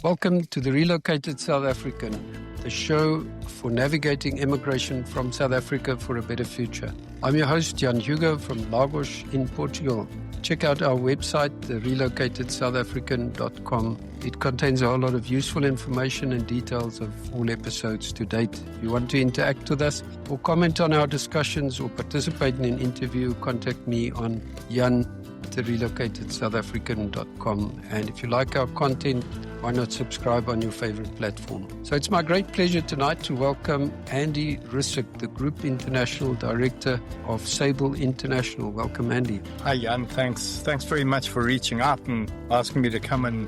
Welcome to the Relocated South African, the show for navigating immigration from South Africa for a better future. I'm your host, Jan Hugo from Lagos in Portugal. Check out our website, relocatedSouthAfrican.com. It contains a whole lot of useful information and details of all episodes to date. If you want to interact with us or comment on our discussions or participate in an interview, contact me on jan@relocatedSouthAfrican.com. And if you like our content, why not subscribe on your favorite platform? So it's my great pleasure tonight to welcome Andy Rissik, the Group International Director of Sable International. Welcome, Andy. Hi, Jan. Thanks very much for reaching out and asking me to come and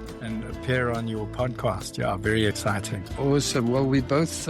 appear on your podcast. Yeah, very exciting. Awesome. Well, we both,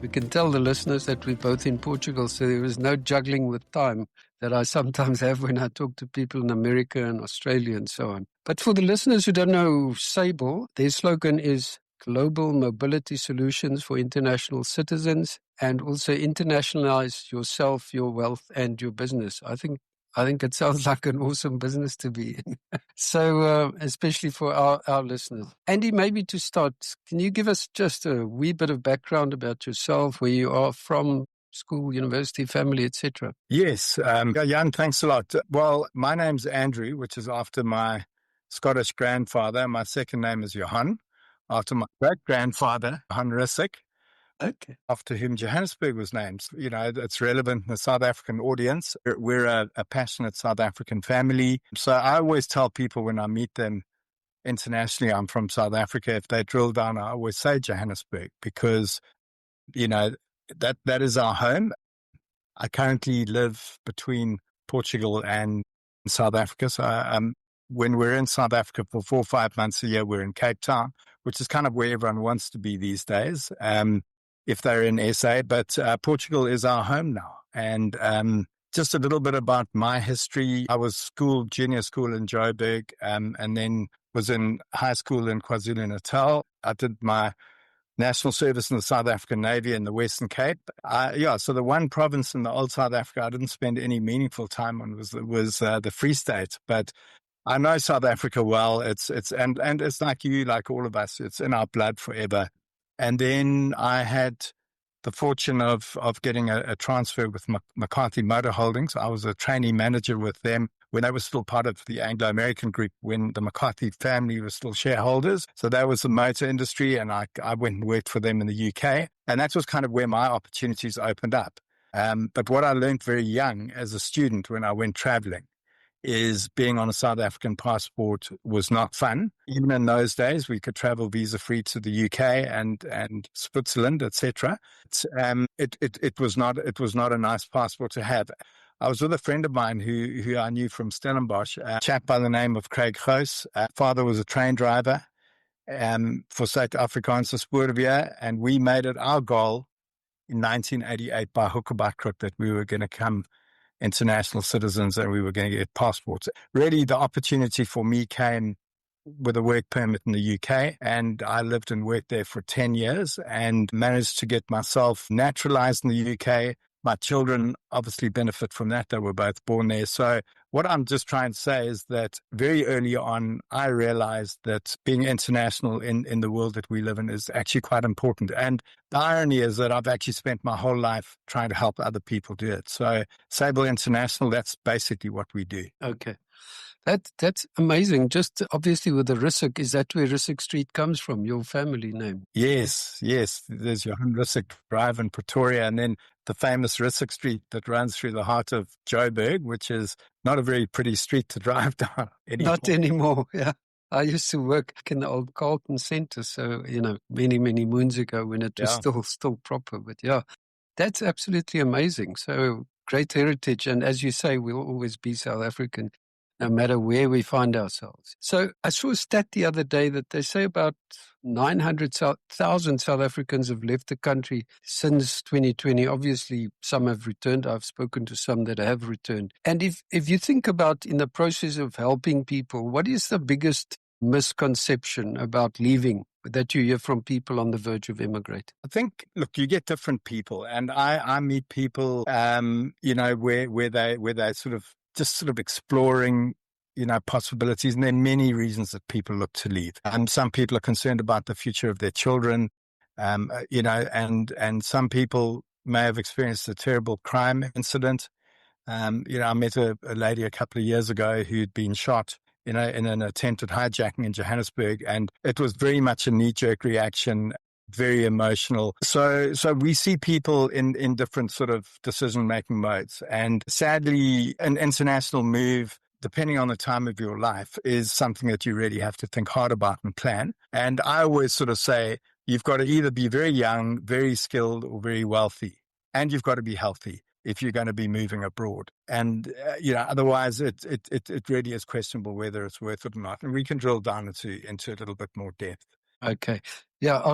we can tell the listeners that we're both in Portugal, so there is no juggling with time that I sometimes have when I talk to people in America and Australia and so on. But for the listeners who don't know Sable, their slogan is Global Mobility Solutions for International Citizens, and also internationalize yourself, your wealth, and your business. I think it sounds like an awesome business to be in. So, especially for our listeners. Andy, maybe to start, can you give us just a wee bit of background about yourself, where you are from, school, university, family, etc.? Yes. Jan, thanks a lot. Well, my name's Andrew, which is after my Scottish grandfather. My second name is Johan, after my great-grandfather, Andrew Rissik. Okay. After whom Johannesburg was named. You know, it's relevant in the South African audience. We're a passionate South African family. So I always tell people when I meet them internationally, I'm from South Africa. If they drill down, I always say Johannesburg because, you know, that is our home. I currently live between Portugal and South Africa. So when we're in South Africa for 4 or 5 months a year, we're in Cape Town, which is kind of where everyone wants to be these days, if they're in SA. But Portugal is our home now. And just a little bit about my history. I was junior school in Joburg, and then was in high school in KwaZulu-Natal. I did my national service in the South African Navy in the Western Cape. So the one province in the old South Africa I didn't spend any meaningful time on was the Free State. But I know South Africa well. It's like you, like all of us. It's in our blood forever. And then I had the fortune of getting a transfer with McCarthy Motor Holdings. I was a trainee manager with them when they were still part of the Anglo-American group, when the McCarthy family was still shareholders. So that was the motor industry, and I went and worked for them in the UK. And that was kind of where my opportunities opened up. But what I learned very young as a student when I went traveling is being on a South African passport was not fun. Even in those days, we could travel visa-free to the UK and Switzerland, etc. It was not a nice passport to have. I was with a friend of mine who I knew from Stellenbosch, a chap by the name of Craig Goos. Father was a train driver for Suid-Afrikaanse Spoorweë, and we made it our goal in 1988 by hook or by crook that we were going to come international citizens and we were going to get passports. Really, the opportunity for me came with a work permit in the UK, and I lived and worked there for 10 years and managed to get myself naturalized in the UK. My children obviously benefit from that. They were both born there. So what I'm just trying to say is that very early on, I realized that being international in the world that we live in is actually quite important. And the irony is that I've actually spent my whole life trying to help other people do it. So Sable International, that's basically what we do. Okay. That's amazing. Just obviously with the Rissik, is that where Rissik Street comes from, your family name? Yes. There's Johan Rissik Drive in Pretoria, and then the famous Rissik Street that runs through the heart of Joburg, which is not a very pretty street to drive down anymore. Not anymore, yeah. I used to work in the old Carlton Centre, so, many, many moons ago when it was still proper. But yeah, that's absolutely amazing. So great heritage. And as you say, we'll always be South African, no matter where we find ourselves. So I saw a stat the other day that they say about 900,000 South Africans have left the country since 2020. Obviously, some have returned. I've spoken to some that have returned. And if you think about in the process of helping people, what is the biggest misconception about leaving that you hear from people on the verge of emigrate? I think, look, you get different people, and I meet people, where they sort of exploring, possibilities. And there are many reasons that people look to leave. Some people are concerned about the future of their children, and some people may have experienced a terrible crime incident. I met a lady a couple of years ago who'd been shot in an attempted hijacking in Johannesburg, and it was very much a knee-jerk reaction, very emotional. So we see people in different sort of decision-making modes. And sadly, an international move, depending on the time of your life, is something that you really have to think hard about and plan. And I always sort of say, you've got to either be very young, very skilled, or very wealthy. And you've got to be healthy if you're going to be moving abroad. And, otherwise it really is questionable whether it's worth it or not. And we can drill down into a little bit more depth. Okay. Yeah, I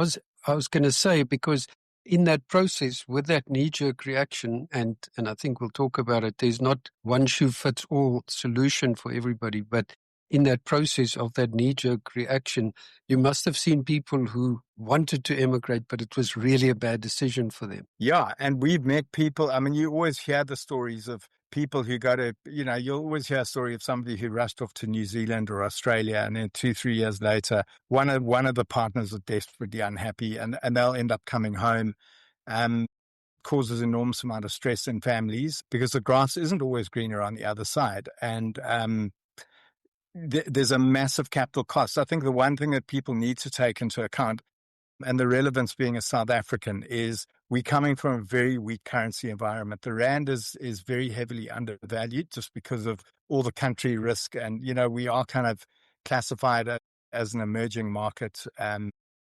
was going to say, because in that process, with that knee-jerk reaction, and I think we'll talk about it, there's not one shoe fits all solution for everybody, but in that process of that knee-jerk reaction, you must have seen people who wanted to emigrate, but it was really a bad decision for them. Yeah, and we've met people. I mean, you always hear the stories of people who go to, you'll always hear a story of somebody who rushed off to New Zealand or Australia, and then 2-3 years later, one of the partners are desperately unhappy, and they'll end up coming home. Causes enormous amount of stress in families because the grass isn't always greener on the other side. And there's a massive capital cost. I think the one thing that people need to take into account, and the relevance being a South African, is we're coming from a very weak currency environment. The rand is very heavily undervalued just because of all the country risk. And, we are kind of classified as an emerging market. And,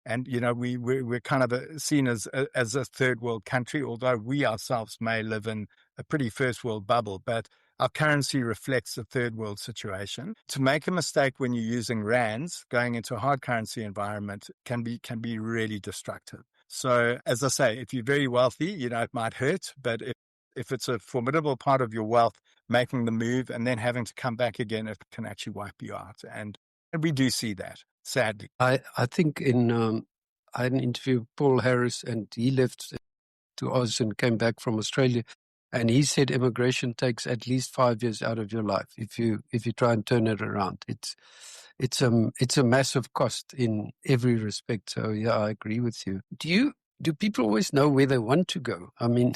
we're kind of seen as a third world country, although we ourselves may live in a pretty first world bubble. But our currency reflects a third world situation. To make a mistake when you're using rands going into a hard currency environment can be really destructive. So, as I say, if you're very wealthy, it might hurt, but if it's a formidable part of your wealth, making the move and then having to come back again, it can actually wipe you out. And we do see that, sadly. I think I had an interview with Paul Harris, and he left to Oz and came back from Australia. And he said immigration takes at least 5 years out of your life if you try and turn it around. It's a massive cost in every respect. So yeah, I agree with you. Do people always know where they want to go? I mean,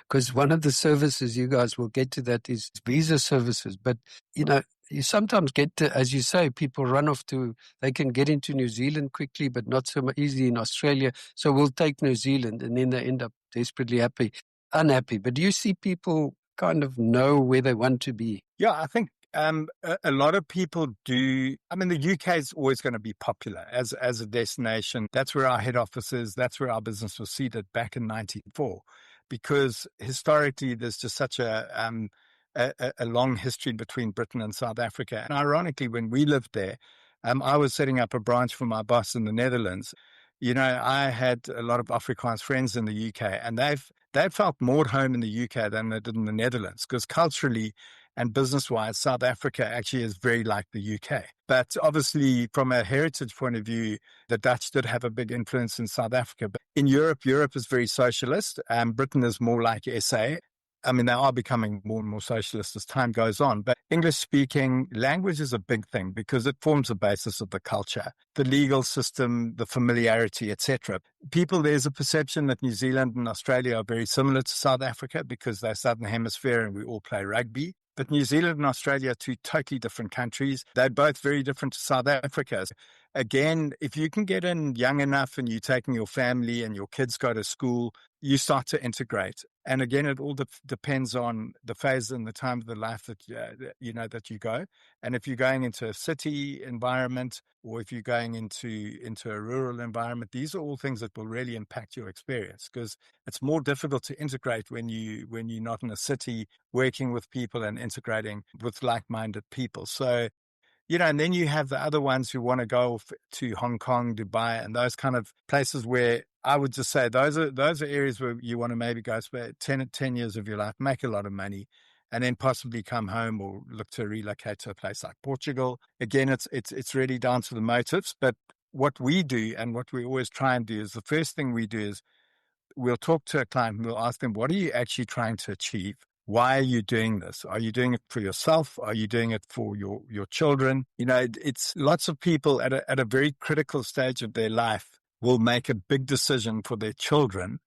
because one of the services, you guys will get to that, is visa services. But you sometimes get to, as you say, people run off they can get into New Zealand quickly, but not so easy in Australia. So we'll take New Zealand, and then they end up desperately unhappy. But do you see people kind of know where they want to be? Yeah, I think a lot of people do. I mean, the UK is always going to be popular as a destination. That's where our head office is. That's where our business was seated back in 1994, because historically there's just such a long history between Britain and South Africa. And ironically, when we lived there, I was setting up a branch for my boss in the Netherlands. I had a lot of Afrikaans friends in the UK, and they've felt more at home in the UK than they did in the Netherlands, because culturally and business-wise, South Africa actually is very like the UK. But obviously, from a heritage point of view, the Dutch did have a big influence in South Africa. But in Europe is very socialist. Britain is more like SA. I mean, they are becoming more and more socialist as time goes on, but English-speaking language is a big thing because it forms the basis of the culture, the legal system, the familiarity, etc. There's a perception that New Zealand and Australia are very similar to South Africa because they're Southern Hemisphere and we all play rugby. But New Zealand and Australia are two totally different countries. They're both very different to South Africa. Again, if you can get in young enough and you're taking your family and your kids go to school, you start to integrate. And again, it all depends on the phase and the time of the life that you go. And if you're going into a city environment or if you're going into a rural environment, these are all things that will really impact your experience, because it's more difficult to integrate when you're not in a city working with people and integrating with like-minded people. So, and then you have the other ones who want to go to Hong Kong, Dubai, and those kind of places where I would just say those are areas where you want to maybe go spend 10 years of your life, make a lot of money, and then possibly come home or look to relocate to a place like Portugal. Again, it's really down to the motives. But what we do and what we always try and do is, the first thing we do is we'll talk to a client and we'll ask them, what are you actually trying to achieve? why are you doing this? Are you doing it for yourself? Are you doing it for your children? It's lots of people at a very critical stage of their life will make a big decision for their children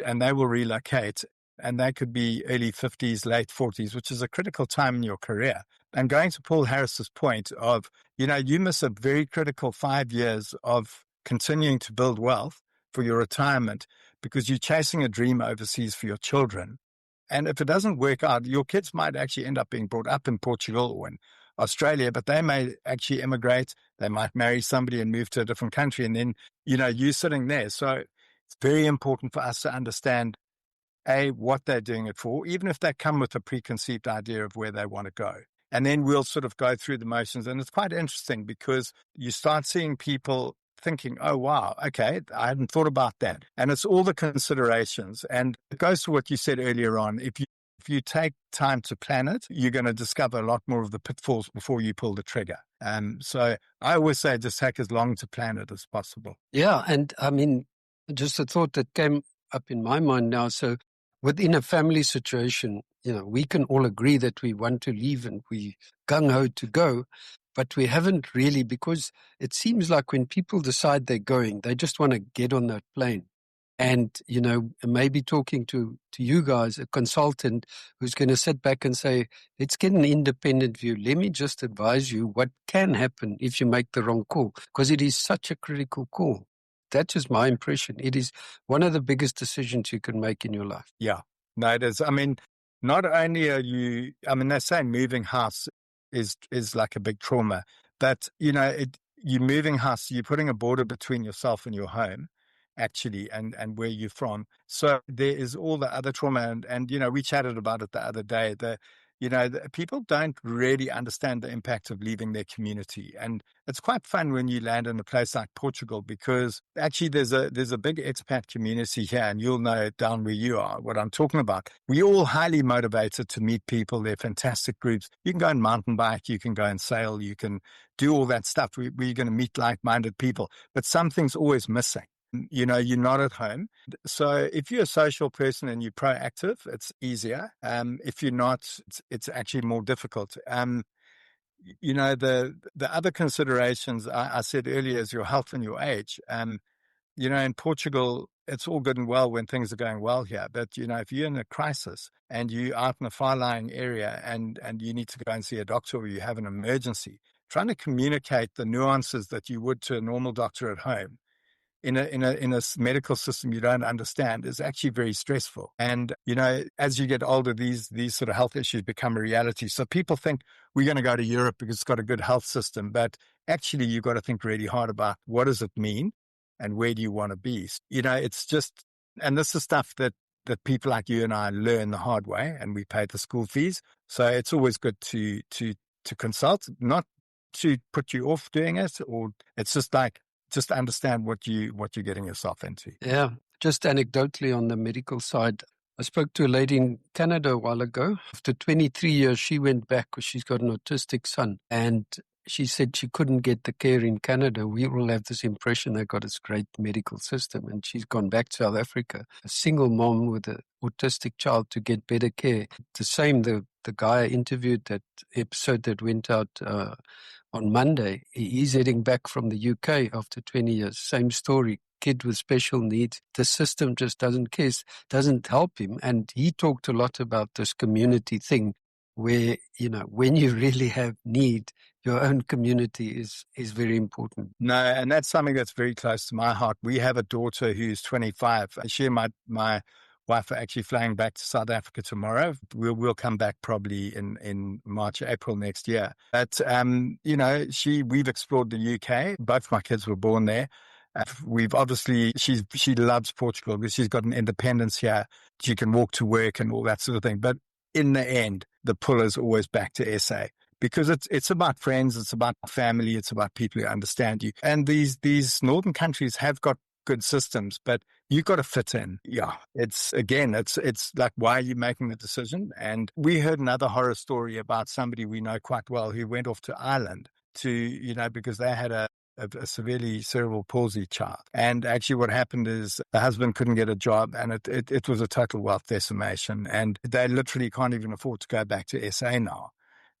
and they will relocate. And they could be early 50s, late 40s, which is a critical time in your career. And going to Paul Harris's point of, you miss a very critical 5 years of continuing to build wealth for your retirement because you're chasing a dream overseas for your children. And if it doesn't work out, your kids might actually end up being brought up in Portugal or in Australia, but they may actually immigrate. They might marry somebody and move to a different country. And then, you're sitting there. So it's very important for us to understand what they're doing it for, even if they come with a preconceived idea of where they want to go. And then we'll sort of go through the motions. And it's quite interesting because you start seeing people thinking, oh, wow, okay, I hadn't thought about that. And it's all the considerations. And it goes to what you said earlier on. If you take time to plan it, you're going to discover a lot more of the pitfalls before you pull the trigger. So I always say just take as long to plan it as possible. Yeah. And I mean, just a thought that came up in my mind now. So within a family situation, we can all agree that we want to leave and we gung-ho to go, but we haven't really, because it seems like when people decide they're going, they just want to get on that plane. And, maybe talking to you guys, a consultant who's going to sit back and say, let's get an independent view. Let me just advise you what can happen if you make the wrong call, because it is such a critical call. That's just my impression. It is one of the biggest decisions you can make in your life. Yeah, no, it is. I mean, not only are you, they say moving house is like a big trauma, but, you're moving house, you're putting a border between yourself and your home, actually, and where you're from. So there is all the other trauma. And we chatted about it the other day. People don't really understand the impact of leaving their community. And it's quite fun when you land in a place like Portugal, because actually there's a big expat community here, and you'll know down where you are what I'm talking about. We're all highly motivated to meet people. They're fantastic groups. You can go and mountain bike, you can go and sail, you can do all that stuff. We're going to meet like-minded people, but something's always missing. You're not at home. So if you're a social person and you're proactive, it's easier. If you're not, it's actually more difficult. The other considerations I said earlier is your health and your age. In Portugal, it's all good and well when things are going well here. But, if you're in a crisis and you're out in a far-lying area and you need to go and see a doctor or you have an emergency, trying to communicate the nuances that you would to a normal doctor at home in a medical system you don't understand is actually very stressful. And, as you get older, these sort of health issues become a reality. So people think we're going to go to Europe because it's got a good health system. But actually, you've got to think really hard about what does it mean and where do you want to be? It's just, and this is stuff that people like you and I learn the hard way, and we pay the school fees. So it's always good to consult, not to put you off doing it, or it's just understand what you're getting yourself into. Yeah. Just anecdotally on the medical side, I spoke to a lady in Canada a while ago. After 23 years, she went back because she's got an autistic son. And she said she couldn't get the care in Canada. We all have this impression they've got this great medical system. And she's gone back to South Africa, a single mom with an autistic child, to get better care. The same, the guy I interviewed, that episode that went out on Monday, he's heading back from the UK after 20 years. Same story, kid with special needs. The system just doesn't help him. And he talked a lot about this community thing where, when you really have need, your own community is very important. No, and that's something that's very close to my heart. We have a daughter who's 25. She and my wife are actually flying back to South Africa tomorrow. We'll come back probably in March, April next year. But, we've explored the UK. Both my kids were born there. We've obviously, she loves Portugal because she's got an independence here. She can walk to work and all that sort of thing. But in the end, the pull is always back to SA, because it's about friends, it's about family, it's about people who understand you. And these northern countries have got good systems, but you've got to fit in. Yeah, it's like, why are you making the decision? And we heard another horror story about somebody we know quite well who went off to Ireland to, because they had a a severely cerebral palsy child. And actually what happened is the husband couldn't get a job, and it was a total wealth decimation. And they literally can't even afford to go back to SA now.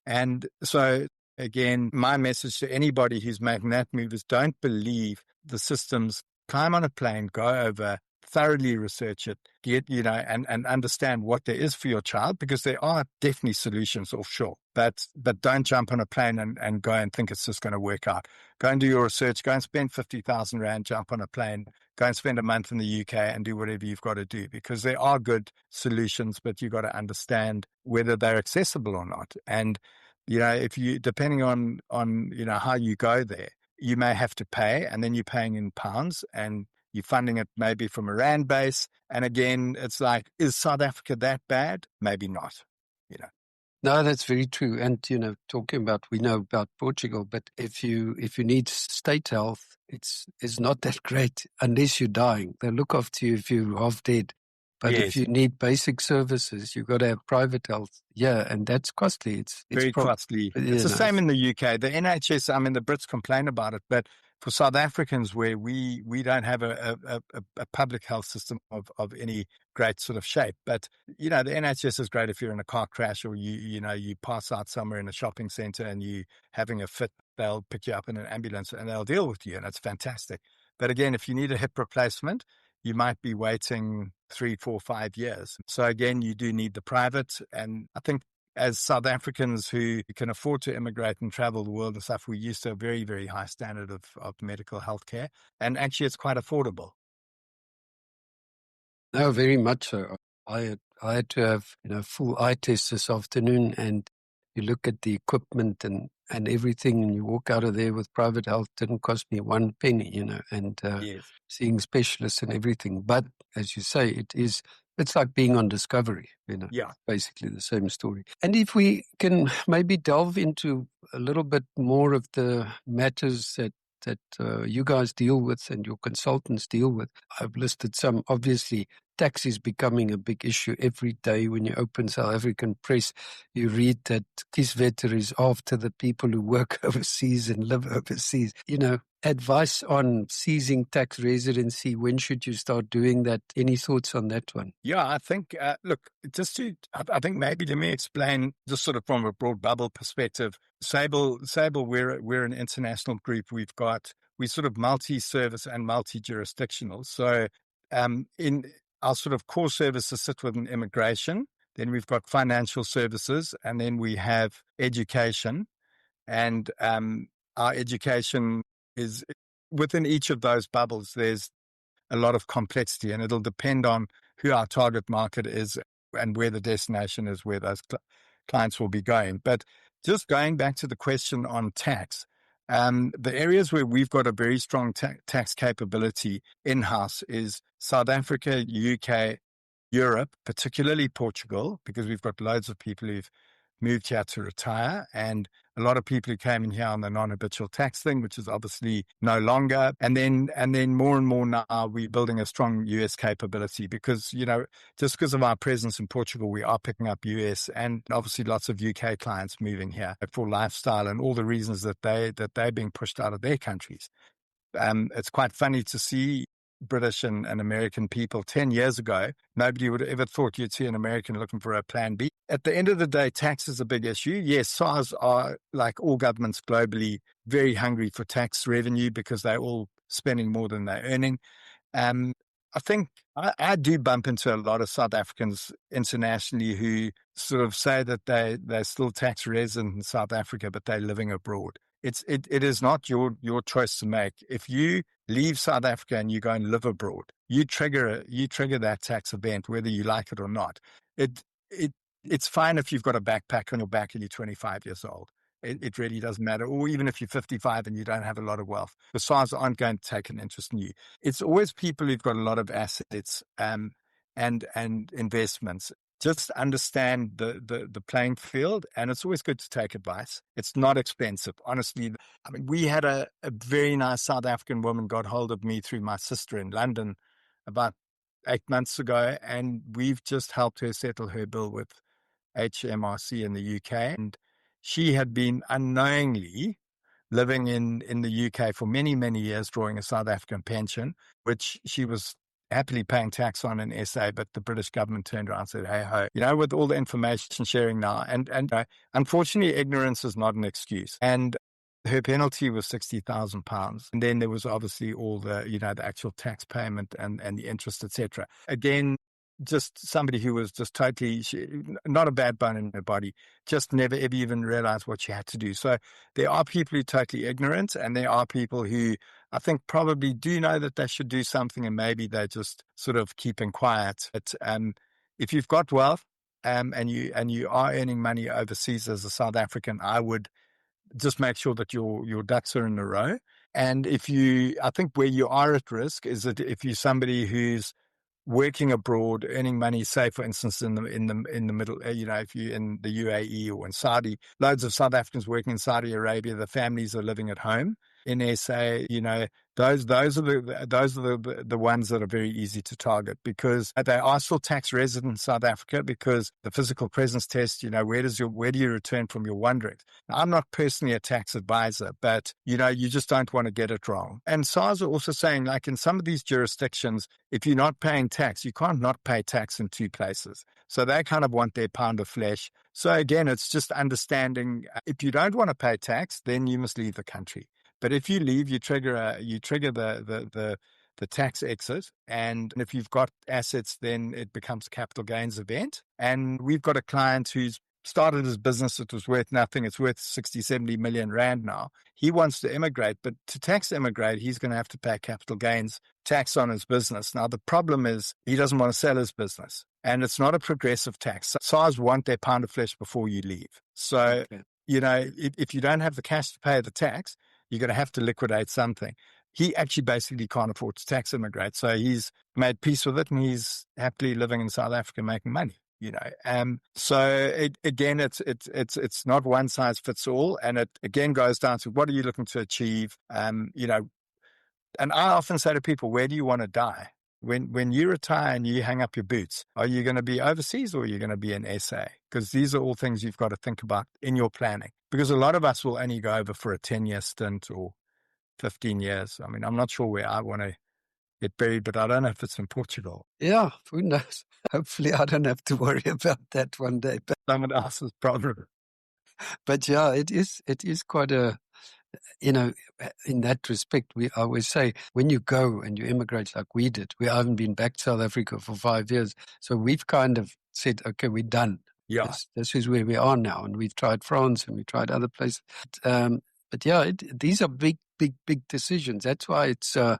And so, again, my message to anybody who's making that move is don't believe the systems. Climb on a plane, go over, thoroughly research it, and understand what there is for your child, because there are definitely solutions offshore. But don't jump on a plane and go and think it's just going to work out. Go and do your research, go and spend 50,000 Rand, jump on a plane, go and spend a month in the UK and do whatever you've got to do, because there are good solutions, but you've got to understand whether they're accessible or not. And, if you, depending on, how you go there, you may have to pay, and then you're paying in pounds, and you're funding it maybe from a Rand base. And again, it's like, is South Africa that bad? Maybe not, No, that's very true. And, talking about, we know about Portugal, but if you need state health, it's not that great unless you're dying. They'll look after you if you're half dead. But Yes. if you need basic services, you've got to have private health. Yeah, and that's costly. It's very costly. It's the same in the UK. The NHS, the Brits complain about it, but for South Africans, where we don't have a public health system of any great sort of shape. But, the NHS is great if you're in a car crash, or you pass out somewhere in a shopping center and you having a fit, they'll pick you up in an ambulance and they'll deal with you, and it's fantastic. But again, if you need a hip replacement, you might be waiting 3, 4, 5 years. So again, you do need the private. And I think as South Africans who can afford to immigrate and travel the world and stuff, we're used to a very, very high standard of medical health care. And actually, it's quite affordable. No, very much so. I had to have full eye test this afternoon, and you look at the equipment and everything, and you walk out of there with private health. Didn't cost me one penny, and Yes. seeing specialists and everything. But as you say, it's like being on Discovery, Yeah. basically the same story. And if we can maybe delve into a little bit more of the matters that you guys deal with and your consultants deal with. I've listed some. Obviously, tax is becoming a big issue every day. When you open South African press, you read that Kieswetter is after the people who work overseas and live overseas. Advice on ceasing tax residency. When should you start doing that? Any thoughts on that one? Yeah, I think, look, I think maybe let me explain just sort of from a broad bubble perspective. Sable, we're an international group. We're sort of multi-service and multi-jurisdictional. So in our sort of core services sit within immigration. Then we've got financial services, and then we have education. And our education is within each of those bubbles. There's a lot of complexity, and it'll depend on who our target market is and where the destination is, where those clients will be going. But just going back to the question on tax, the areas where we've got a very strong tax capability in-house is South Africa, UK, Europe, particularly Portugal, because we've got loads of people who've moved here to retire, and a lot of people who came in here on the non-habitual tax thing, which is obviously no longer. And then more and more now we're building a strong US capability, because, just because of our presence in Portugal, we are picking up US and obviously lots of UK clients moving here for lifestyle and all the reasons that they're being pushed out of their countries. It's quite funny to see British and American people 10 years ago. Nobody would have ever thought you'd see an American looking for a plan B. At the end of the day, tax is a big issue. Yes, SARS are, like all governments globally, very hungry for tax revenue because they're all spending more than they're earning. I think I do bump into a lot of South Africans internationally who sort of say that they're still tax resident in South Africa, but they're living abroad. It is not your choice to make. If you leave South Africa and you go and live abroad, you trigger that tax event, whether you like it or not. It's fine if you've got a backpack on your back and you're 25 years old. It really doesn't matter. Or even if you're 55 and you don't have a lot of wealth, the SARS aren't going to take an interest in you. It's always people who've got a lot of assets and investments. Just understand the playing field, and it's always good to take advice. It's not expensive. Honestly, we had a very nice South African woman got hold of me through my sister in London about 8 months ago, and we've just helped her settle her bill with HMRC in the UK. And she had been unknowingly living in the UK for many, many years, drawing a South African pension, which she was happily paying tax on in SA, but the British government turned around and said, hey ho, with all the information sharing now, and unfortunately, ignorance is not an excuse. And her penalty was £60,000. And then there was obviously all the, the actual tax payment and the interest, etc. Again, just somebody who was just totally, not a bad bone in her body, just never ever even realized what she had to do. So there are people who are totally ignorant, and there are people who I think probably do know that they should do something, and maybe they're just sort of keeping quiet. But if you've got wealth and you are earning money overseas as a South African, I would just make sure that your ducks are in a row. And I think where you are at risk is that if you're somebody who's working abroad, earning money, say for instance in the middle, if you're in the UAE or in Saudi, loads of South Africans working in Saudi Arabia, the families are living at home. In SA, those are the ones that are very easy to target, because they are still tax resident in South Africa, because the physical presence test, where do you return from your wanderings? Now, I'm not personally a tax advisor, but you just don't want to get it wrong. And SARS are also saying, like in some of these jurisdictions, if you're not paying tax, you can't not pay tax in two places. So they kind of want their pound of flesh. So again, it's just understanding, if you don't want to pay tax, then you must leave the country. But if you leave, you trigger the tax exit. And if you've got assets, then it becomes a capital gains event. And we've got a client who's started his business. It was worth nothing. It's worth 60, 70 million rand now. He wants to immigrate, but to tax immigrate, he's going to have to pay capital gains tax on his business. Now, the problem is he doesn't want to sell his business, and it's not a progressive tax. SARS want their pound of flesh before you leave. So, Okay. If you don't have the cash to pay the tax, you're going to have to liquidate something. He actually basically can't afford to tax immigrate. So he's made peace with it, and he's happily living in South Africa making money. So again, it's not one size fits all. And it again goes down to, what are you looking to achieve? And I often say to people, where do you want to die? When you retire and you hang up your boots, are you going to be overseas or are you going to be in SA? Because these are all things you've got to think about in your planning. Because a lot of us will only go over for a 10-year stint or 15 years. I mean, I'm not sure where I want to get buried, but I don't know if it's in Portugal. Yeah, who knows? Hopefully I don't have to worry about that one day. Someone else's problem. But yeah, it is quite a, in that respect, I always say, when you go and you immigrate like we did, we haven't been back to South Africa for 5 years. So we've kind of said, okay, we're done. Yeah. This is where we are now. And we've tried France and we tried other places. But yeah, these are big decisions. That's why it's, the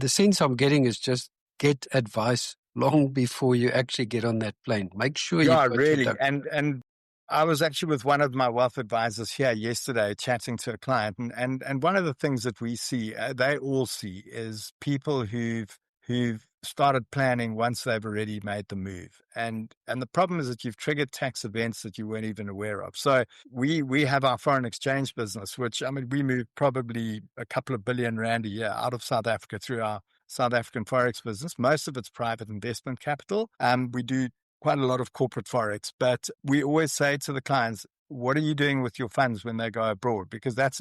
sense I'm getting is just get advice long before you actually get on that plane. Make sure Yeah, really. And I was actually with one of my wealth advisors here yesterday chatting to a client. And one of the things that we see, they all see, is people who've started planning once they've already made the move. And the problem is that you've triggered tax events that you weren't even aware of. So we have our foreign exchange business, which, we move probably a couple of billion rand a year out of South Africa through our South African Forex business. Most of it's private investment capital. We do quite a lot of corporate Forex, but we always say to the clients, what are you doing with your funds when they go abroad? Because that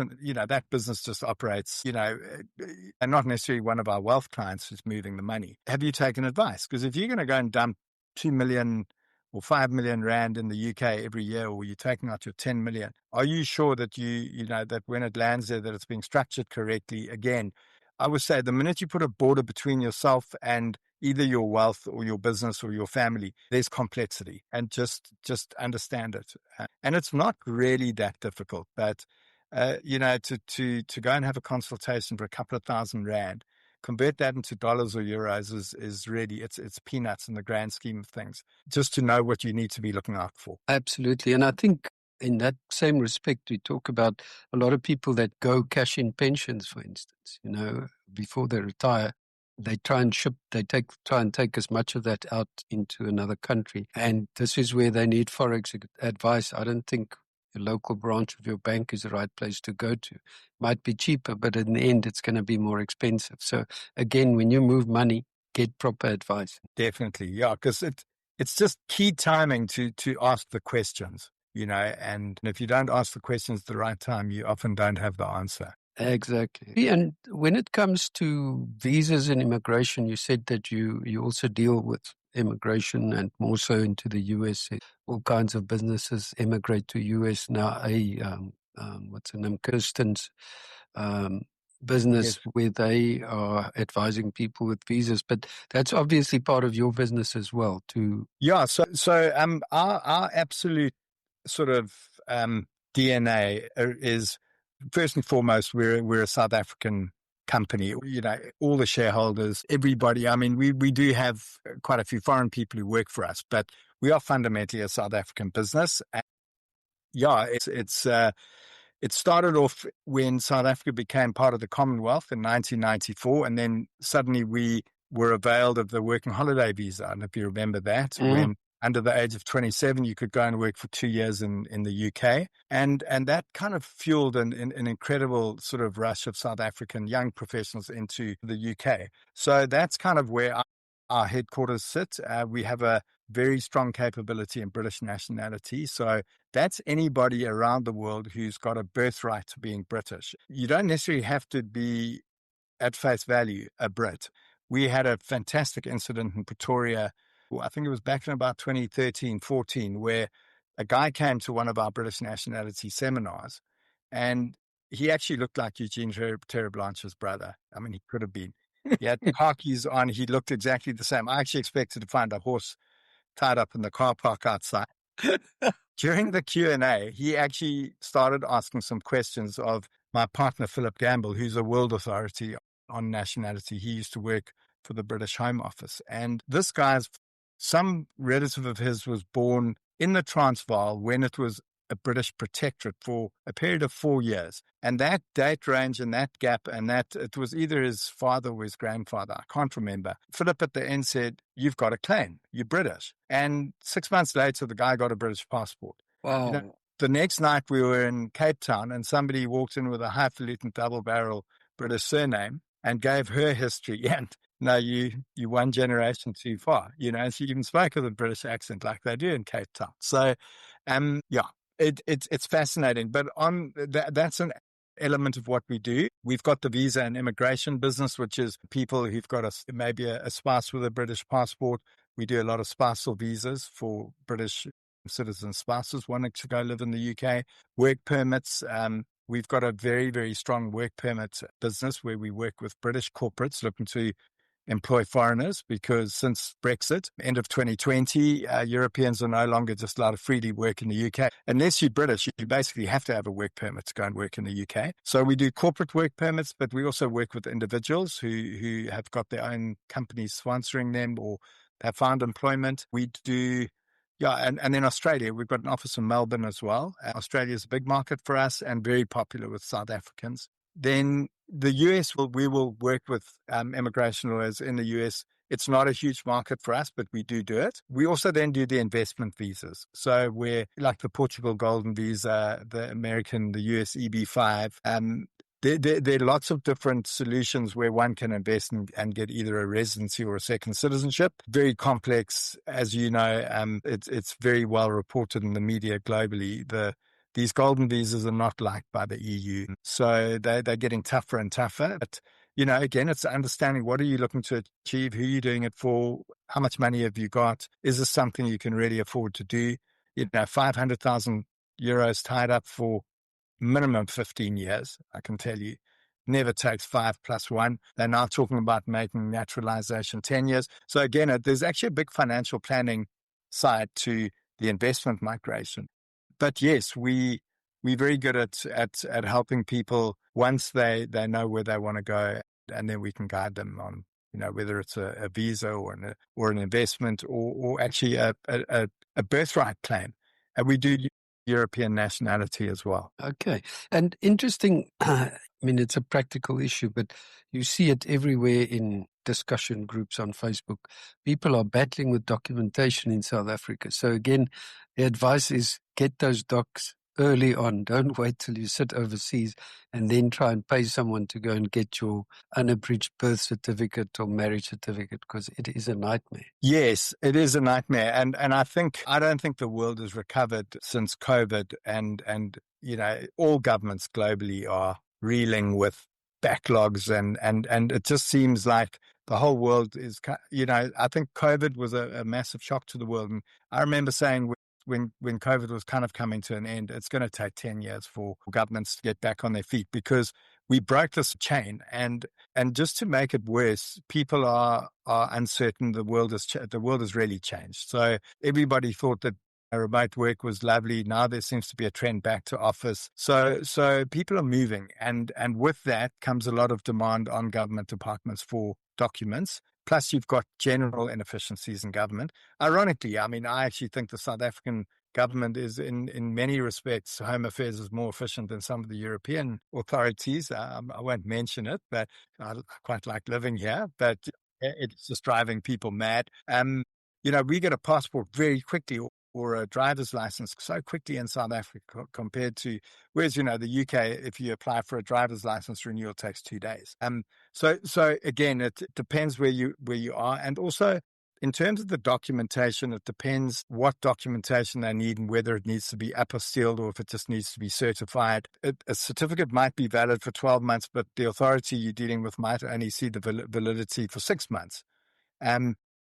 business just operates, and not necessarily one of our wealth clients who's moving the money. Have you taken advice? Because if you're going to go and dump 2 million or 5 million rand in the UK every year, or you're taking out your 10 million, are you sure that that when it lands there, that it's being structured correctly? Again, I would say the minute you put a border between yourself and either your wealth or your business or your family, there's complexity, and just understand it. And it's not really that difficult, but, to go and have a consultation for a couple of thousand rand, convert that into dollars or euros is really, it's peanuts in the grand scheme of things, just to know what you need to be looking out for. Absolutely. And I think in that same respect, we talk about a lot of people that go cash in pensions, for instance, before they retire. They try and take as much of that out into another country. And this is where they need Forex advice. I don't think the local branch of your bank is the right place to go to. Might be cheaper, but in the end, it's going to be more expensive. So again, when you move money, get proper advice. Definitely. Yeah. Because it's just key timing to ask the questions. and if you don't ask the questions at the right time, you often don't have the answer. Exactly. And when it comes to visas and immigration, you said that you also deal with immigration and more so into the US. All kinds of businesses emigrate to US now. What's the name? Kirsten's um, business Yes. where they are advising people with visas. But that's obviously part of your business as well, too. Yeah. So our absolute sort of DNA is, first and foremost, we're a South African company. All the shareholders, everybody. I mean, we do have quite a few foreign people who work for us, but we are fundamentally a South African business. And yeah, it started off when South Africa became part of the Commonwealth in 1994, and then suddenly we were availed of the working holiday visa. And if you remember that, when under the age of 27, you could go and work for 2 years in the UK. And that kind of fueled an incredible sort of rush of South African young professionals into the UK. So that's kind of where our headquarters sit. We have a very strong capability in British nationality. So that's anybody around the world who's got a birthright to being British. You don't necessarily have to be at face value a Brit. We had a fantastic incident in Pretoria. I think it was back in about 2013, 14, where a guy came to one of our British nationality seminars, and he actually looked like Eugene Terreblanche's brother. I mean, he could have been. He had khakis on. He looked exactly the same. I actually expected to find a horse tied up in the car park outside. During the Q&A, he actually started asking some questions of my partner, Philip Gamble, who's a world authority on nationality. He used to work for the British Home Office. And this some relative of his was born in the Transvaal when it was a British protectorate for a period of 4 years. And that date range and that gap, and that it was either his father or his grandfather, I can't remember. Philip at the end said, "You've got a claim, you're British." And 6 months later, the guy got a British passport. Wow. The next night we were in Cape Town and somebody walked in with a highfalutin double-barrel British surname and gave her history. And no, you one generation too far, and she even spoke with a British accent like they do in Cape Town. So, yeah. It's fascinating, but on that's an element of what we do. We've got the visa and immigration business, which is people who've got maybe a spouse with a British passport. We do a lot of spousal visas for British citizen spouses wanting to go live in the UK. Work permits. We've got a very, very strong work permit business where we work with British corporates looking to employ foreigners, because since Brexit, end of 2020, Europeans are no longer just allowed to freely work in the UK. Unless you're British, you basically have to have a work permit to go and work in the UK. So we do corporate work permits, but we also work with individuals who have got their own companies sponsoring them or have found employment. We do, and then Australia, we've got an office in Melbourne as well. Australia is a big market for us and very popular with South Africans. Then the US, we will work with immigration lawyers in the US. It's not a huge market for us, but we do it. We also then do the investment visas. So we're like the Portugal Golden Visa, the American, the US EB5. There are lots of different solutions where one can invest and get either a residency or a second citizenship. Very complex, as you know. It's very well reported in the media globally. These golden visas are not liked by the EU. So they're getting tougher and tougher. But, again, it's understanding what are you looking to achieve? Who are you doing it for? How much money have you got? Is this something you can really afford to do? 500,000 euros tied up for minimum 15 years, I can tell you. Never takes 5+1. They're now talking about making naturalization 10 years. So again, there's actually a big financial planning side to the investment migration. But yes, we're very good at helping people once they know where they want to go, and then we can guide them on, whether it's a visa or an investment or actually a birthright claim. And we do European nationality as well. Okay. And interesting, I mean, it's a practical issue, but you see it everywhere in discussion groups on Facebook. People are battling with documentation in South Africa. So again, the advice is get those docs early on. Don't wait till you sit overseas and then try and pay someone to go and get your unabridged birth certificate or marriage certificate, because it is a nightmare. Yes, it is a nightmare. And I don't think the world has recovered since COVID, and all governments globally are reeling with backlogs, and it just seems like the whole world is, I think COVID was a massive shock to the world. And I remember saying when COVID was kind of coming to an end, it's going to take 10 years for governments to get back on their feet, because we broke this chain. And just to make it worse, people are uncertain. The world has really changed. So everybody thought that remote work was lovely. Now there seems to be a trend back to office. So people are moving, and with that comes a lot of demand on government departments for documents. Plus, you've got general inefficiencies in government. Ironically, I mean, I actually think the South African government is, in many respects, Home Affairs is more efficient than some of the European authorities. I won't mention it, but I quite like living here, but it's just driving people mad. We get a passport very quickly, or a driver's license so quickly in South Africa compared to, whereas, the UK, if you apply for a driver's license renewal, takes 2 days. So again, it depends where you are. And also, in terms of the documentation, it depends what documentation they need and whether it needs to be apostilled or if it just needs to be certified. A certificate might be valid for 12 months, but the authority you're dealing with might only see the validity for 6 months.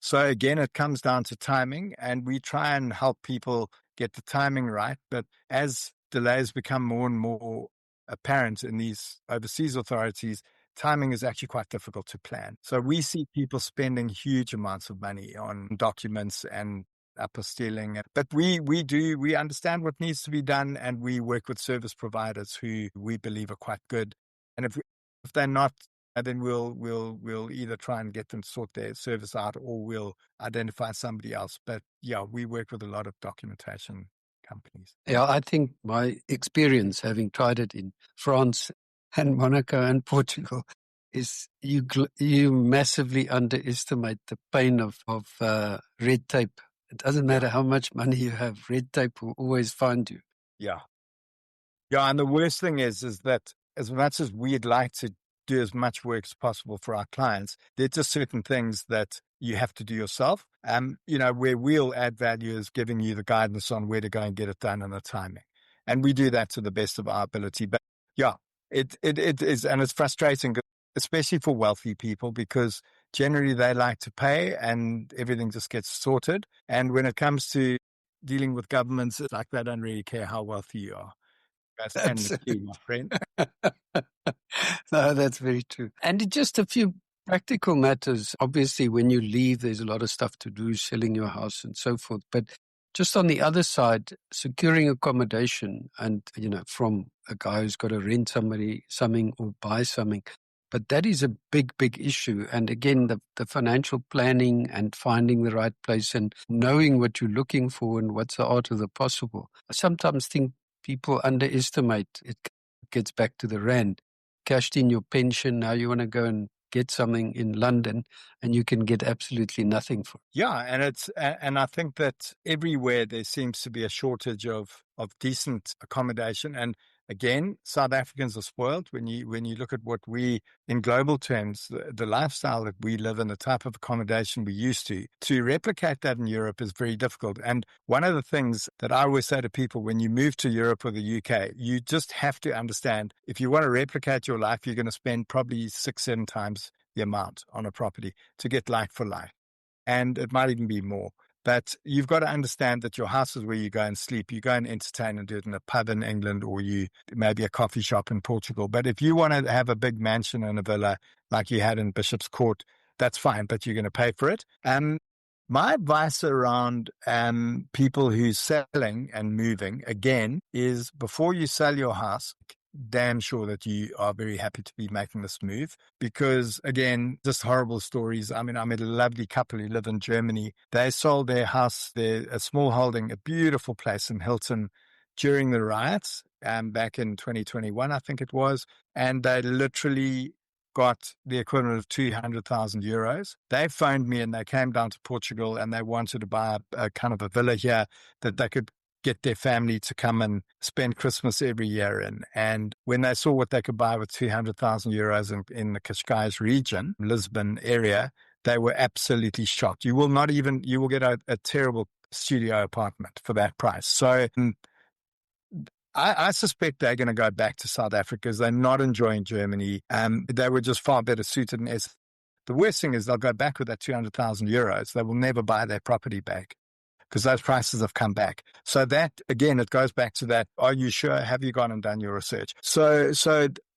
So again, it comes down to timing, and we try and help people get the timing right. But as delays become more and more apparent in these overseas authorities, timing is actually quite difficult to plan. So we see people spending huge amounts of money on documents and apostilling. But we understand what needs to be done, and we work with service providers who we believe are quite good. And if they're not, then we'll either try and get them to sort their service out, or we'll identify somebody else. But yeah, we work with a lot of documentation companies. Yeah, I think my experience, having tried it in France and Monaco and Portugal, is you massively underestimate the pain of red tape. It doesn't matter how much money you have, red tape will always find you. Yeah. Yeah, and the worst thing is that as much as we'd like to do as much work as possible for our clients, there are just certain things that you have to do yourself. Where we'll add value is giving you the guidance on where to go and get it done and the timing. And we do that to the best of our ability. But yeah, it is, and it's frustrating, especially for wealthy people, because generally they like to pay and everything just gets sorted. And when it comes to dealing with governments, it's like they don't really care how wealthy you are. That's my friend. No, that's very true. And just a few practical matters. Obviously, when you leave, there's a lot of stuff to do, selling your house and so forth. But just on the other side, securing accommodation, and, from a guy who's got to rent something or buy something. But that is a big, big issue. And again, the financial planning and finding the right place and knowing what you're looking for and what's the art of the possible. I sometimes think people underestimate. It gets back to the rand. Cashed in your pension, now you want to go and get something in London, and you can get absolutely nothing for it. Yeah, and I think that everywhere there seems to be a shortage of decent accommodation. And again, South Africans are spoiled when you look at what we, in global terms, the lifestyle that we live in, the type of accommodation we used to replicate that in Europe is very difficult. And one of the things that I always say to people, when you move to Europe or the UK, you just have to understand, if you want to replicate your life, you're going to spend probably 6-7 times the amount on a property to get like for like. And it might even be more. But you've got to understand that your house is where you go and sleep. You go and entertain and do it in a pub in England, or you maybe a coffee shop in Portugal. But if you want to have a big mansion and a villa like you had in Bishop's Court, that's fine, but you're going to pay for it. My advice around people who's selling and moving, again, is before you sell your house, damn sure that you are very happy to be making this move, because again, just horrible stories. I mean, I met a lovely couple who live in Germany. They sold their house, a small holding, a beautiful place in Hilton during the riots, back in 2021, I think it was. And they literally got the equivalent of 200,000 euros. They phoned me and they came down to Portugal and they wanted to buy a kind of a villa here that they could get their family to come and spend Christmas every year in. And when they saw what they could buy with 200,000 euros in the Cascais region, Lisbon area, they were absolutely shocked. You will get a terrible studio apartment for that price. So I suspect they're going to go back to South Africa because they're not enjoying Germany. They were just far better suited. And the worst thing is they'll go back with that 200,000 euros. They will never buy their property back because those prices have come back. So that, again, it goes back to that. Are you sure? Have you gone and done your research? So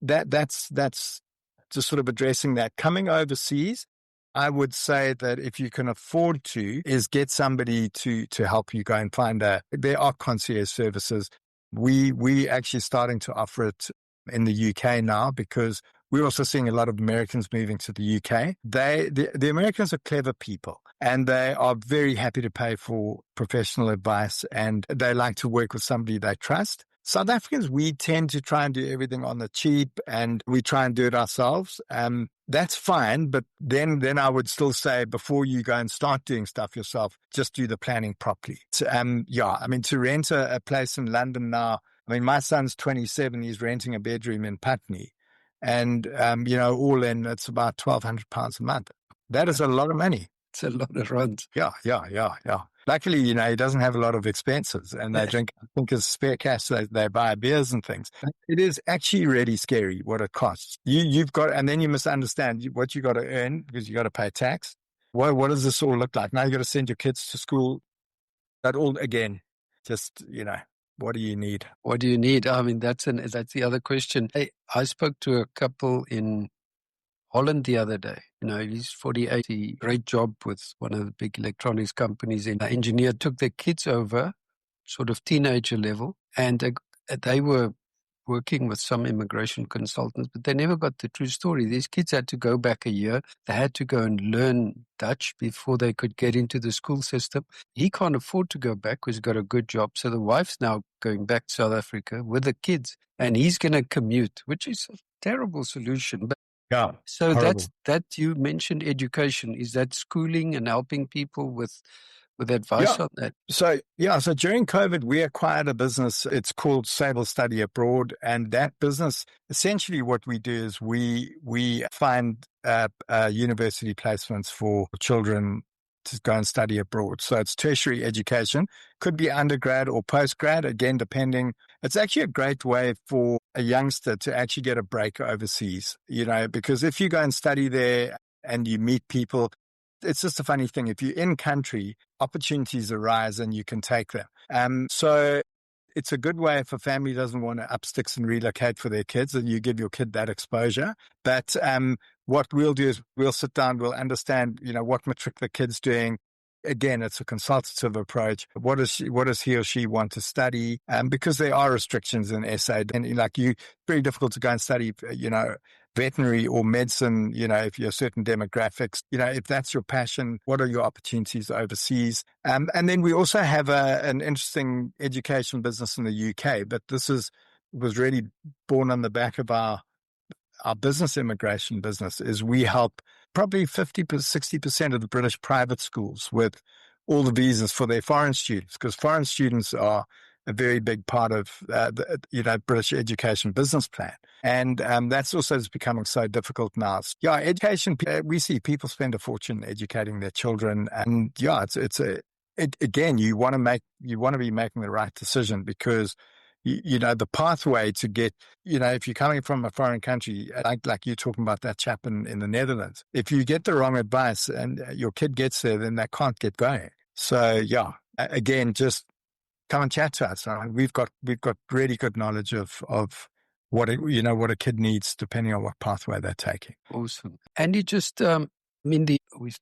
that's just sort of addressing that. Coming overseas, I would say that if you can afford to, is get somebody to help you go and find there are concierge services. We actually starting to offer it in the UK now because we're also seeing a lot of Americans moving to the UK. The Americans are clever people and they are very happy to pay for professional advice and they like to work with somebody they trust. South Africans, we tend to try and do everything on the cheap and we try and do it ourselves. That's fine, but then I would still say before you go and start doing stuff yourself, just do the planning properly. To rent a place in London now, my son's 27, he's renting a bedroom in Putney and, all in, it's about £1,200 a month. That is a lot of money. It's a lot of runs. Yeah. Luckily, he doesn't have a lot of expenses and they drink, I think as spare cash, they buy beers and things. It is actually really scary what it costs. You've got, and then you must understand what you got to earn because you got to pay tax. What does this all look like? Now you got to send your kids to school. That all, again, just, what do you need? What do you need? That's the other question. Hey, I spoke to a couple in Holland the other day. He's 48. Great job with one of the big electronics companies. An engineer took their kids over, sort of teenager level, and they were working with some immigration consultants, but they never got the true story. These kids had to go back a year. They had to go and learn Dutch before they could get into the school system. He can't afford to go back because he's got a good job. So the wife's now going back to South Africa with the kids, and he's going to commute, which is a terrible solution. But yeah. So horrible. that you mentioned education. Is that schooling and helping people with advice on that? So during COVID, we acquired a business. It's called Sable Study Abroad. And that business, essentially what we do is we find university placements for children to go and study abroad. So it's tertiary education, could be undergrad or postgrad, again, depending. It's actually a great way for a youngster to actually get a break overseas, because if you go and study there and you meet people, it's just a funny thing. If you're in country, opportunities arise and you can take them. So it's a good way if a family doesn't want to up sticks and relocate for their kids, and you give your kid that exposure. But what we'll do is we'll sit down, we'll understand, what matric the kid's doing. Again, it's a consultative approach. What does he or she want to study? Because there are restrictions in SA, and very difficult to go and study, veterinary or medicine, if you're certain demographics, if that's your passion, what are your opportunities overseas? And then we also have an interesting education business in the UK, but this was really born on the back of our business immigration business. Is we help probably 60% of the British private schools with all the visas for their foreign students, because foreign students are a very big part of the British education business plan. And that's also becoming so difficult now. Yeah, education, we see people spend a fortune educating their children. And yeah, again, you want to be making the right decision, because the pathway to get, if you're coming from a foreign country, like you're talking about that chap in the Netherlands, if you get the wrong advice and your kid gets there, then they can't get going. So yeah, again, just come and chat to us. We've got really good knowledge of what what a kid needs depending on what pathway they're taking. Awesome. And you just, we've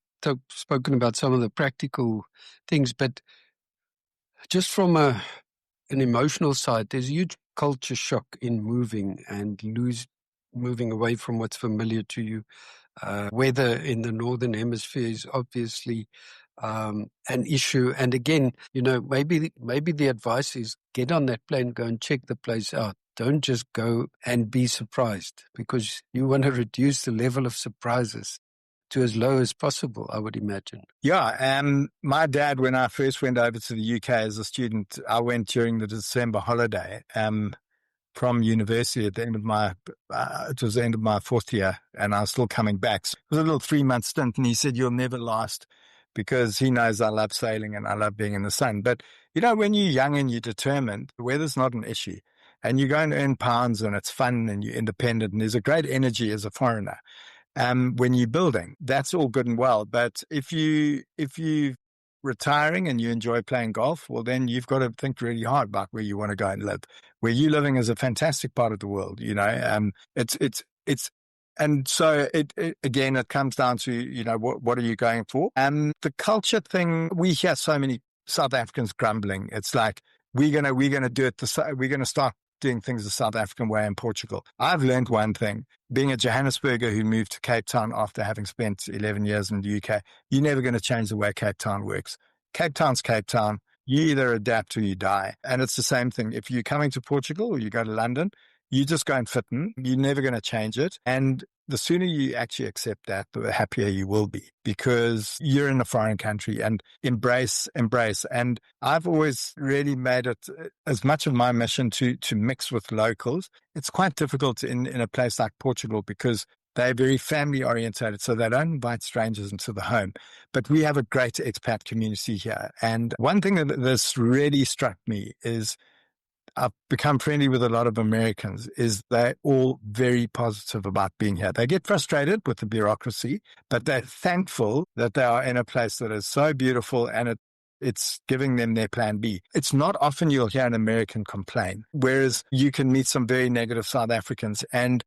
spoken about some of the practical things, but just from an emotional side, there's a huge culture shock in moving away from what's familiar to you. Weather in the Northern Hemisphere is obviously an issue. And again, maybe the advice is get on that plane, go and check the place out. Don't just go and be surprised, because you want to reduce the level of surprises to as low as possible, I would imagine. Yeah. My dad, when I first went over to the UK as a student, I went during the December holiday. From university at the end of it was the end of my fourth year, and I was still coming back. So it was a little 3-month stint, and he said, "You'll never last," because he knows I love sailing and I love being in the sun. But, when you're young and you're determined, the weather's not an issue, and you go and earn pounds and it's fun and you're independent, and there's a great energy as a foreigner. When you're building, that's all good and well. But if you retiring and you enjoy playing golf, well, then you've got to think really hard about where you want to go and live. Where you're living is a fantastic part of the world, and so it again, it comes down to, what are you going for? The culture thing, we hear so many South Africans grumbling. It's like, we're going to do it. We're going to start doing things the South African way in Portugal. I've learned one thing, being a Johannesburger who moved to Cape Town after having spent 11 years in the UK, you're never going to change the way Cape Town works. Cape Town's Cape Town. You either adapt or you die. And it's the same thing. If you're coming to Portugal or you go to London, you just go and fit in. You're never going to change it. And the sooner you actually accept that, the happier you will be, because you're in a foreign country, and embrace. And I've always really made it as much of my mission to mix with locals. It's quite difficult in a place like Portugal because they're very family orientated, so they don't invite strangers into the home. But we have a great expat community here. And one thing that's really struck me is, I've become friendly with a lot of Americans, is they're all very positive about being here. They get frustrated with the bureaucracy, but they're thankful that they are in a place that is so beautiful, and it's giving them their plan B. It's not often you'll hear an American complain, whereas you can meet some very negative South Africans. And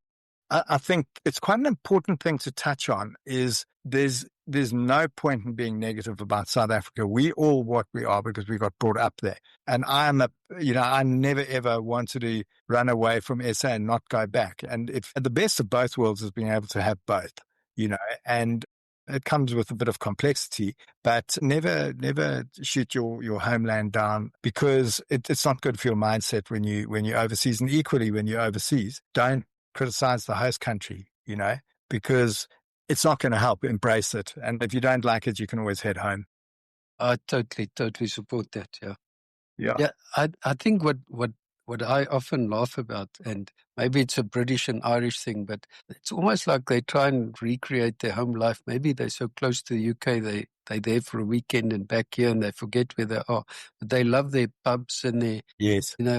I think it's quite an important thing to touch on, is there's no point in being negative about South Africa. We all what we are because we got brought up there. And I never ever wanted to run away from SA and not go back. And if the best of both worlds is being able to have both, and it comes with a bit of complexity, but never shoot your homeland down, because it's not good for your mindset when you're overseas. And equally, when you're overseas, don't criticize the host country, because it's not going to help. Embrace it. And if you don't like it, you can always head home. I totally support that. Yeah. Yeah. I think what I often laugh about, and maybe it's a British and Irish thing, but it's almost like they try and recreate their home life. Maybe they're so close to the UK, they're there for a weekend and back here, and they forget where they are. But they love their pubs and their,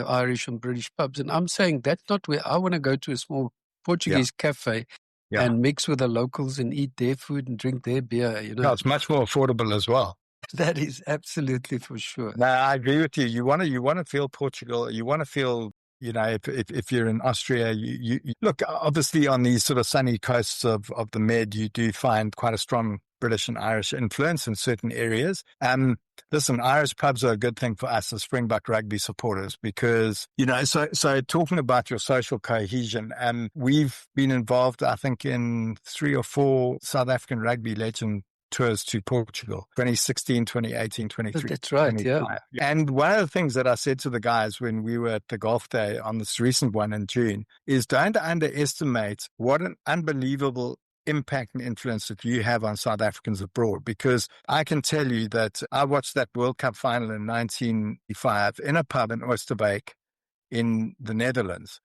Irish and British pubs. And I'm saying that's not where I want to go to a small Portuguese cafe and mix with the locals and eat their food and drink their beer. No, it's much more affordable as well. That is absolutely for sure. No, I agree with you. You want to feel Portugal. You want to feel, if you're in Austria, you look, obviously on these sort of sunny coasts of the Med, you do find quite a strong British and Irish influence in certain areas. Listen, Irish pubs are a good thing for us as Springbok rugby supporters, because, so talking about your social cohesion, we've been involved, I think, in 3 or 4 South African rugby legend tours to Portugal, 2016, 2018, 23. That's right, 25. yeah. And one of the things that I said to the guys when we were at the golf day on this recent one in June is, don't underestimate what an unbelievable impact and influence that you have on South Africans abroad. Because I can tell you that I watched that World Cup final in 1985 in a pub in Oosterbeek in the Netherlands,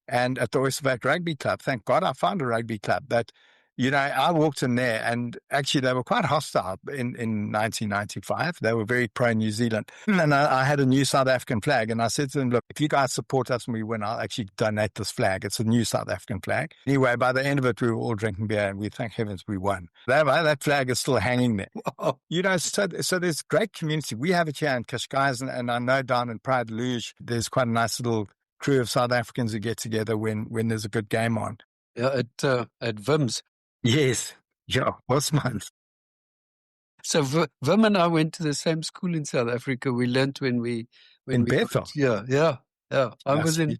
and at the Oosterbeek Rugby Club. Thank God I found a rugby club. But I walked in there, and actually they were quite hostile in 1995. They were very pro-New Zealand. And I had a new South African flag, and I said to them, look, if you guys support us and we win, I'll actually donate this flag. It's a new South African flag. Anyway, by the end of it, we were all drinking beer, and we thank heavens we won. That flag is still hanging there. So there's great community. We have it here in Cascais, and I know down in Pride Luge, there's quite a nice little crew of South Africans who get together when there's a good game on. Yeah, at Vim's. Yes. Yeah. What's mine? So Vim and I went to the same school in South Africa. We learned when we Bethel. Yeah. I was in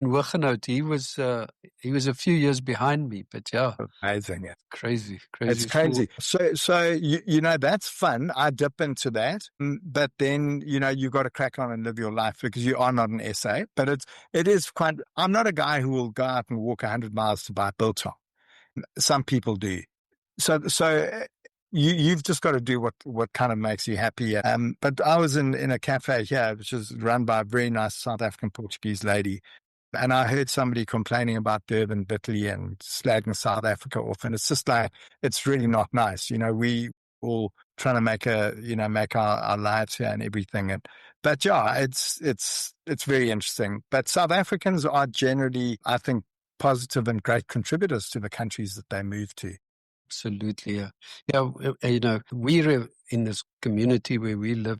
Wiggenhout. He was a few years behind me, but yeah. Amazing. Yeah. Crazy. It's crazy. So that's fun. I dip into that, but then, you've got to crack on and live your life, because you are not an SA, but it is quite, I'm not a guy who will go out and walk 100 miles to buy biltong. Some people do. So you've just got to do what kind of makes you happy. But I was in a cafe here, which is run by a very nice South African Portuguese lady. And I heard somebody complaining about Durban bitterly and slagging South Africa off. And it's just like, it's really not nice. We all trying to make our lives here and everything. But yeah, it's very interesting. But South Africans are generally, I think, positive and great contributors to the countries that they move to. Absolutely, yeah. Yeah, we're in this community where we live.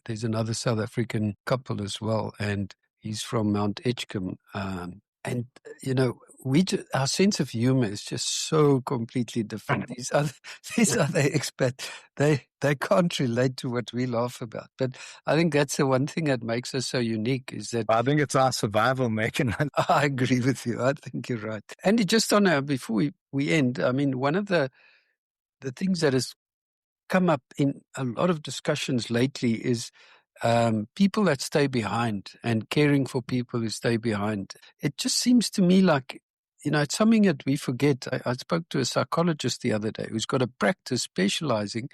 There's another South African couple as well, and he's from Mount Edgecombe. And our sense of humor is just so completely different. These other expats, they can't relate to what we laugh about. But I think that's the one thing that makes us so unique, is that I think it's our survival mechanism. I agree with you. I think you're right. And just on before we end, I mean, one of the things that has come up in a lot of discussions lately is people that stay behind and caring for people who stay behind. It just seems to me like, it's something that we forget. I spoke to a psychologist the other day who's got a practice specializing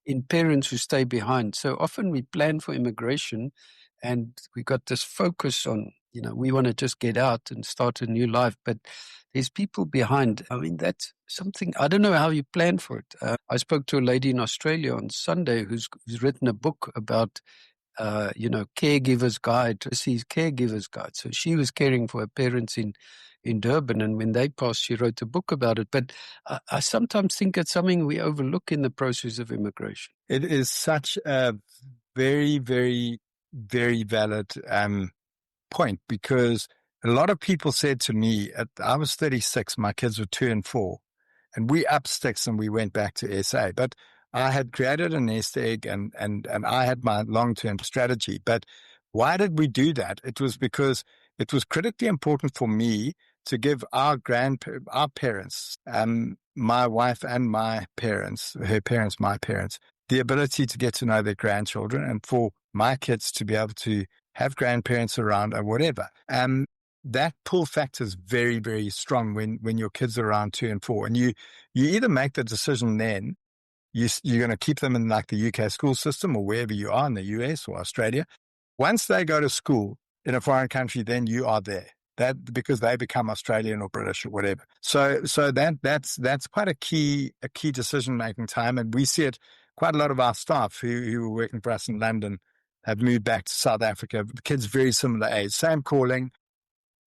in parents who stay behind. So often we plan for immigration and we got this focus on, we want to just get out and start a new life, but there's people behind. I mean, that's something, I don't know how you plan for it. I spoke to a lady in Australia on Sunday who's written a book about, Caregiver's Guide, Overseas Caregiver's Guide. So she was caring for her parents in Durban, and when they passed, she wrote a book about it. But I sometimes think it's something we overlook in the process of immigration. It is such a very, very, very valid point, because a lot of people said to me, I was 36, my kids were 2 and 4, and we up sticks and we went back to SA. But I had created a nest egg and I had my long-term strategy. But why did we do that? It was because it was critically important for me to give our parents, my wife and my parents, her parents, my parents, the ability to get to know their grandchildren, and for my kids to be able to have grandparents around or whatever. That pull factor is very, very strong when your kids are around 2 and 4. And you either make the decision then, you're going to keep them in like the UK school system or wherever you are in the US or Australia. Once they go to school in a foreign country, then you are there. That because they become Australian or British or whatever. So that's quite a key decision making time, and we see it. Quite a lot of our staff who were working for us in London have moved back to South Africa. The kids very similar age, same calling.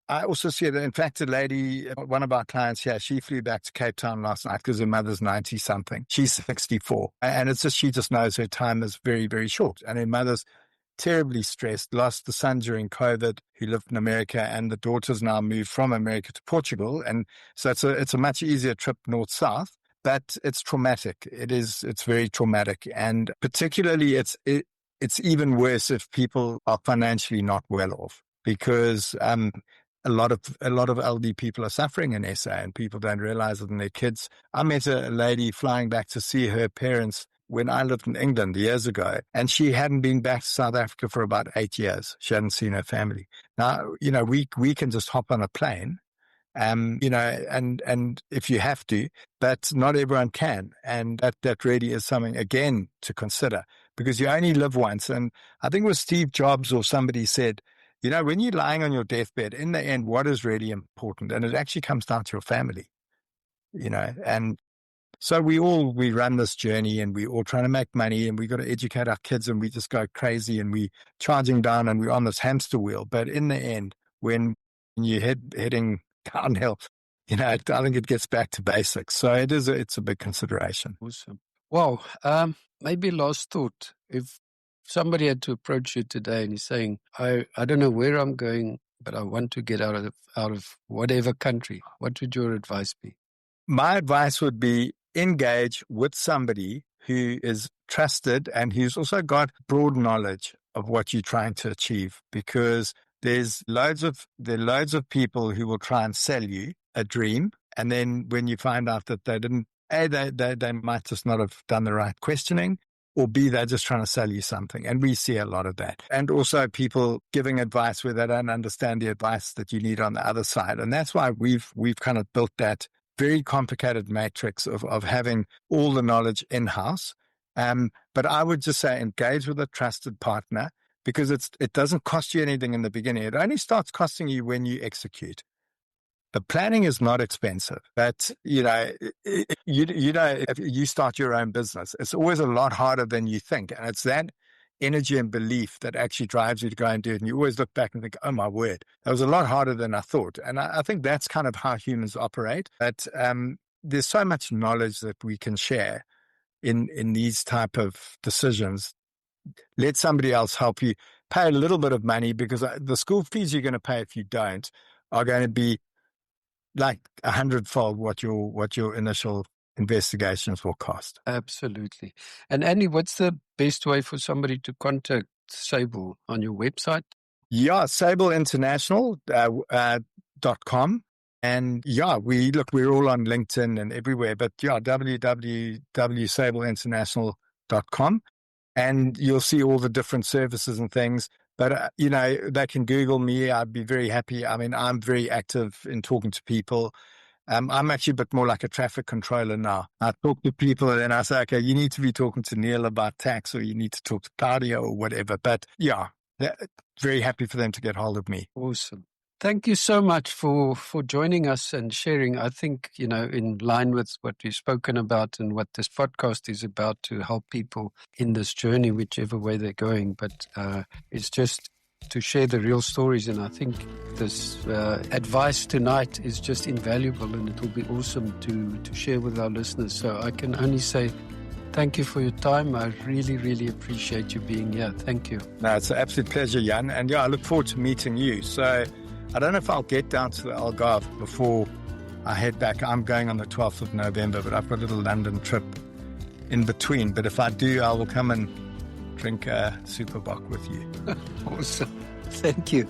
I also see that, in fact, a lady, one of our clients here, she flew back to Cape Town last night because her mother's 90-something. She's 64. And it's just, she just knows her time is very, very short. And her mother's terribly stressed, lost the son during COVID, who lived in America, and the daughter's now moved from America to Portugal. And so it's a much easier trip north-south, but it's traumatic. It's very traumatic. And particularly it's even worse if people are financially not well off, because a lot of elderly people are suffering in SA, and people don't realize it in their kids. I met a lady flying back to see her parents when I lived in England years ago, and she hadn't been back to South Africa for about 8 years. She hadn't seen her family. Now, we can just hop on a plane, and if you have to, but not everyone can. And that really is something, again, to consider, because you only live once. And I think it was Steve Jobs or somebody said, when you're lying on your deathbed, in the end, what is really important? And it actually comes down to your family, and so we run this journey, and we all trying to make money, and we got to educate our kids, and we just go crazy, and we charging down, and we're on this hamster wheel. But in the end, when you're heading downhill, I think it gets back to basics. So it's a big consideration. Awesome. Well, maybe last thought. If somebody had to approach you today and he's saying, I don't know where I'm going, but I want to get out of whatever country, what would your advice be? My advice would be engage with somebody who is trusted and who's also got broad knowledge of what you're trying to achieve, because there's loads of people who will try and sell you a dream, and then when you find out that they didn't, they might just not have done the right questioning, or B, they're just trying to sell you something. And we see a lot of that. And also people giving advice where they don't understand the advice that you need on the other side. And that's why we've kind of built that very complicated matrix of having all the knowledge in-house. But I would just say engage with a trusted partner, because it doesn't cost you anything in the beginning. It only starts costing you when you execute. The planning is not expensive, but if you start your own business, it's always a lot harder than you think. And it's that energy and belief that actually drives you to go and do it. And you always look back and think, oh my word, that was a lot harder than I thought. And I think that's kind of how humans operate. But there's so much knowledge that we can share in these type of decisions. Let somebody else help you. Pay a little bit of money, because the school fees you're going to pay if you don't are going to be like 100-fold what your initial investigations will cost. Absolutely. And Andy, what's the best way for somebody to contact Sable? On your website? Yeah, sableinternational.com. And yeah, we're all on LinkedIn and everywhere, but yeah, www.sableinternational.com. And you'll see all the different services and things. But, they can Google me. I'd be very happy. I mean, I'm very active in talking to people. I'm actually a bit more like a traffic controller now. I talk to people and then I say, okay, you need to be talking to Neil about tax, or you need to talk to Claudia or whatever. But yeah, very happy for them to get hold of me. Awesome. Thank you so much for joining us and sharing. I think, in line with what we've spoken about and what this podcast is about, to help people in this journey, whichever way they're going. But it's just to share the real stories. And I think this advice tonight is just invaluable, and it will be awesome to share with our listeners. So I can only say thank you for your time. I really, really appreciate you being here. Thank you. No, it's an absolute pleasure, Jan. And yeah, I look forward to meeting you. So I don't know if I'll get down to the Algarve before I head back. I'm going on the 12th of November, but I've got a little London trip in between. But if I do, I will come and drink a Superbock with you. Awesome. Thank you.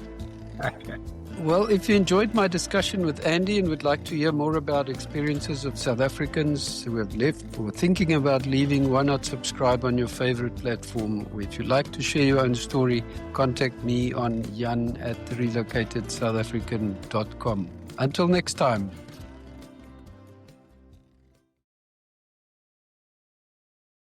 Okay. Well, if you enjoyed my discussion with Andy and would like to hear more about experiences of South Africans who have left or thinking about leaving, why not subscribe on your favorite platform? Or if you'd like to share your own story, contact me on jan@relocatedSouthAfrican.com. Until next time.